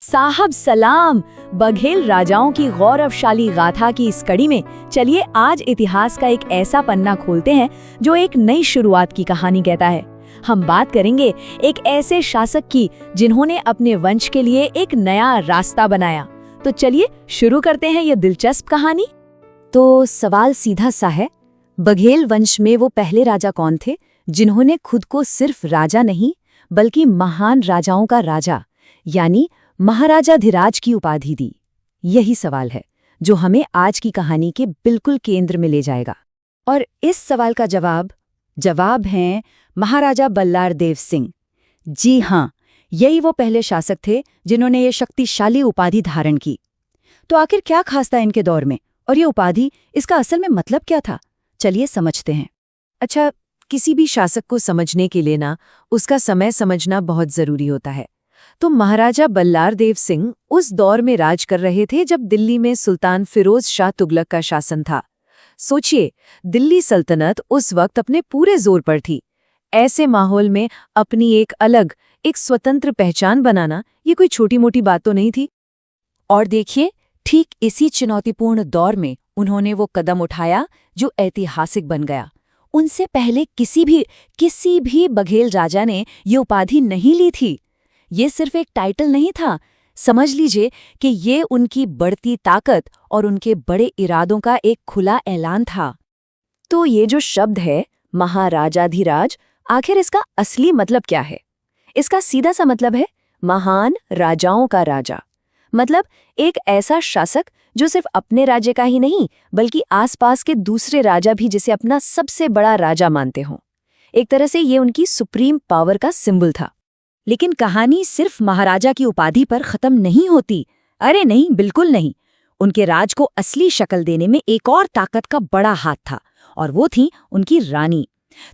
साहब सलाम। बघेल राजाओं की गौरवशाली गाथा की इस कड़ी में चलिए आज इतिहास का एक ऐसा पन्ना खोलते हैं जो एक नई शुरुआत की कहानी कहता है। हम बात करेंगे एक ऐसे शासक की जिन्होंने अपने वंश के लिए एक नया रास्ता बनाया। तो चलिए शुरू करते हैं ये दिलचस्प कहानी। तो सवाल सीधा सा है, बघेल वंश में वो पहले राजा कौन थे जिन्होंने खुद को सिर्फ राजा नहीं बल्कि महान राजाओं का राजा यानी महाराजाधिराज की उपाधि दी? यही सवाल है जो हमें आज की कहानी के बिल्कुल केंद्र में ले जाएगा। और इस सवाल का जवाब है महाराजा बल्लार देव सिंह। जी हाँ, यही वो पहले शासक थे जिन्होंने ये शक्तिशाली उपाधि धारण की। तो आखिर क्या खास था इनके दौर में, और ये उपाधि, इसका असल में मतलब क्या था? चलिए समझते हैं। अच्छा, किसी भी शासक को समझने के लिए उसका समय समझना बहुत जरूरी होता है। तो महाराजा बल्लार देव सिंह उस दौर में राज कर रहे थे जब दिल्ली में सुल्तान फिरोज शाह तुगलक का शासन था। सोचिए, दिल्ली सल्तनत उस वक्त अपने पूरे जोर पर थी। ऐसे माहौल में अपनी एक स्वतंत्र पहचान बनाना ये कोई छोटी मोटी बात तो नहीं थी। और देखिए, ठीक इसी चुनौतीपूर्ण दौर में उन्होंने वो कदम उठाया जो ऐतिहासिक बन गया। उनसे पहले किसी भी बघेल राजा ने ये उपाधि नहीं ली थी। ये सिर्फ एक टाइटल नहीं था, समझ लीजिए कि ये उनकी बढ़ती ताकत और उनके बड़े इरादों का एक खुला ऐलान था। तो ये जो शब्द है महाराजाधिराज, आखिर इसका असली मतलब क्या है? इसका सीधा सा मतलब है महान राजाओं का राजा। मतलब एक ऐसा शासक जो सिर्फ अपने राज्य का ही नहीं बल्कि आसपास के दूसरे राजा भी जिसे अपना सबसे बड़ा राजा मानते हों। एक तरह से ये उनकी सुप्रीम पावर का सिंबल था। लेकिन कहानी सिर्फ महाराजा की उपाधि पर खत्म नहीं होती। अरे नहीं, बिल्कुल नहीं। उनके राज को असली शक्ल देने में एक और ताकत का बड़ा हाथ था, और वो थी उनकी रानी।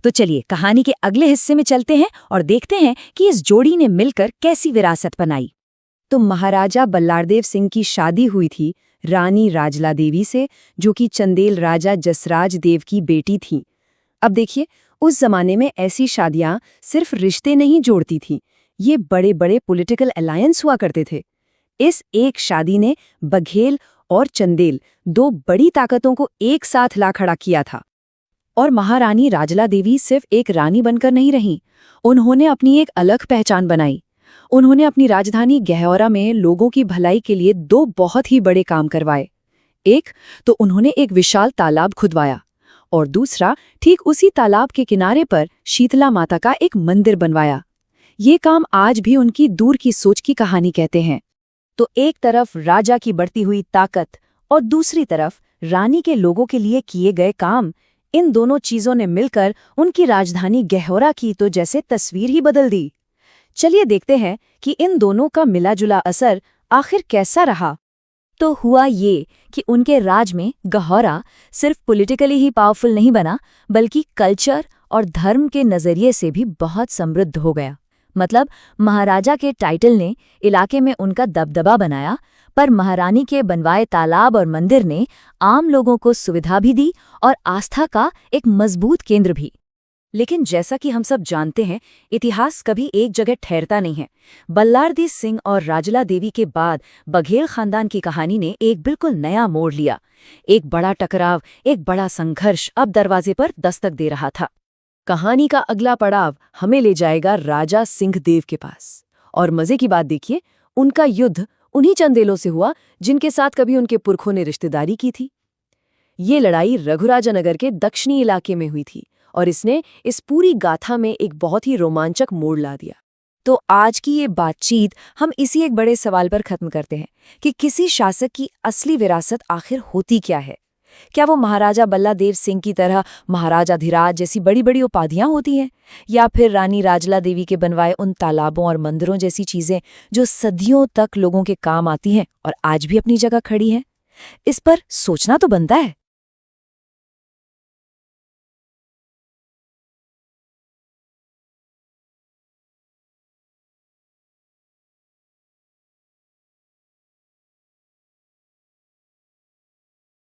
तो चलिए कहानी के अगले हिस्से में चलते हैं और देखते हैं कि इस जोड़ी ने मिलकर कैसी विरासत बनाई। तो महाराजा बल्लारदेव सिंह की शादी हुई थी रानी राजला देवी से, जो कि चंदेल राजा जसराज देव की बेटी थी। अब देखिए, उस जमाने में ऐसी शादियां सिर्फ रिश्ते नहीं जोड़ती थी, ये बड़े बड़े पॉलिटिकल अलायंस हुआ करते थे। इस एक शादी ने बघेल और चंदेल, दो बड़ी ताकतों को एक साथ ला खड़ा किया था। और महारानी राजला देवी सिर्फ एक रानी बनकर नहीं रहीं, उन्होंने अपनी एक अलग पहचान बनाई। उन्होंने अपनी राजधानी गहौरा में लोगों की भलाई के लिए दो बहुत ही बड़े काम करवाए। एक तो उन्होंने एक विशाल तालाब खुदवाया, और दूसरा ठीक उसी तालाब के किनारे पर शीतला माता का एक मंदिर बनवाया। ये काम आज भी उनकी दूर की सोच की कहानी कहते हैं। तो एक तरफ राजा की बढ़ती हुई ताकत और दूसरी तरफ रानी के लोगों के लिए किए गए काम, इन दोनों चीजों ने मिलकर उनकी राजधानी गहौरा की तो जैसे तस्वीर ही बदल दी। चलिए देखते हैं कि इन दोनों का मिला-जुला असर आखिर कैसा रहा। तो हुआ ये कि उनके राज में गहौरा सिर्फ पॉलिटिकली ही पावरफुल नहीं बना, बल्कि कल्चर और धर्म के नजरिए से भी बहुत समृद्ध हो गया। मतलब महाराजा के टाइटल ने इलाके में उनका दबदबा बनाया, पर महारानी के बनवाए तालाब और मंदिर ने आम लोगों को सुविधा भी दी और आस्था का एक मजबूत केंद्र भी। लेकिन जैसा कि हम सब जानते हैं, इतिहास कभी एक जगह ठहरता नहीं है। बल्लारदेव सिंह और राजला देवी के बाद बघेल खानदान की कहानी ने एक बिल्कुल नया मोड़ लिया। एक बड़ा टकराव, एक बड़ा संघर्ष अब दरवाजे पर दस्तक दे रहा था। कहानी का अगला पड़ाव हमें ले जाएगा राजा सिंहदेव के पास। और मजे की बात देखिए, उनका युद्ध उन्हीं चंदेलों से हुआ जिनके साथ कभी उनके पुरखों ने रिश्तेदारी की थी। ये लड़ाई रघुराजानगर के दक्षिणी इलाके में हुई थी, और इसने इस पूरी गाथा में एक बहुत ही रोमांचक मोड़ ला दिया। तो आज की ये बातचीत हम इसी एक बड़े सवाल पर खत्म करते हैं कि किसी शासक की असली विरासत आखिर होती क्या है। क्या वो महाराजा बल्लादेव सिंह की तरह महाराजाधिराज जैसी बड़ी बड़ी उपाधियां होती हैं, या फिर रानी राजला देवी के बनवाए उन तालाबों और मंदिरों जैसी चीजें जो सदियों तक लोगों के काम आती हैं और आज भी अपनी जगह खड़ी हैं? इस पर सोचना तो बनता है।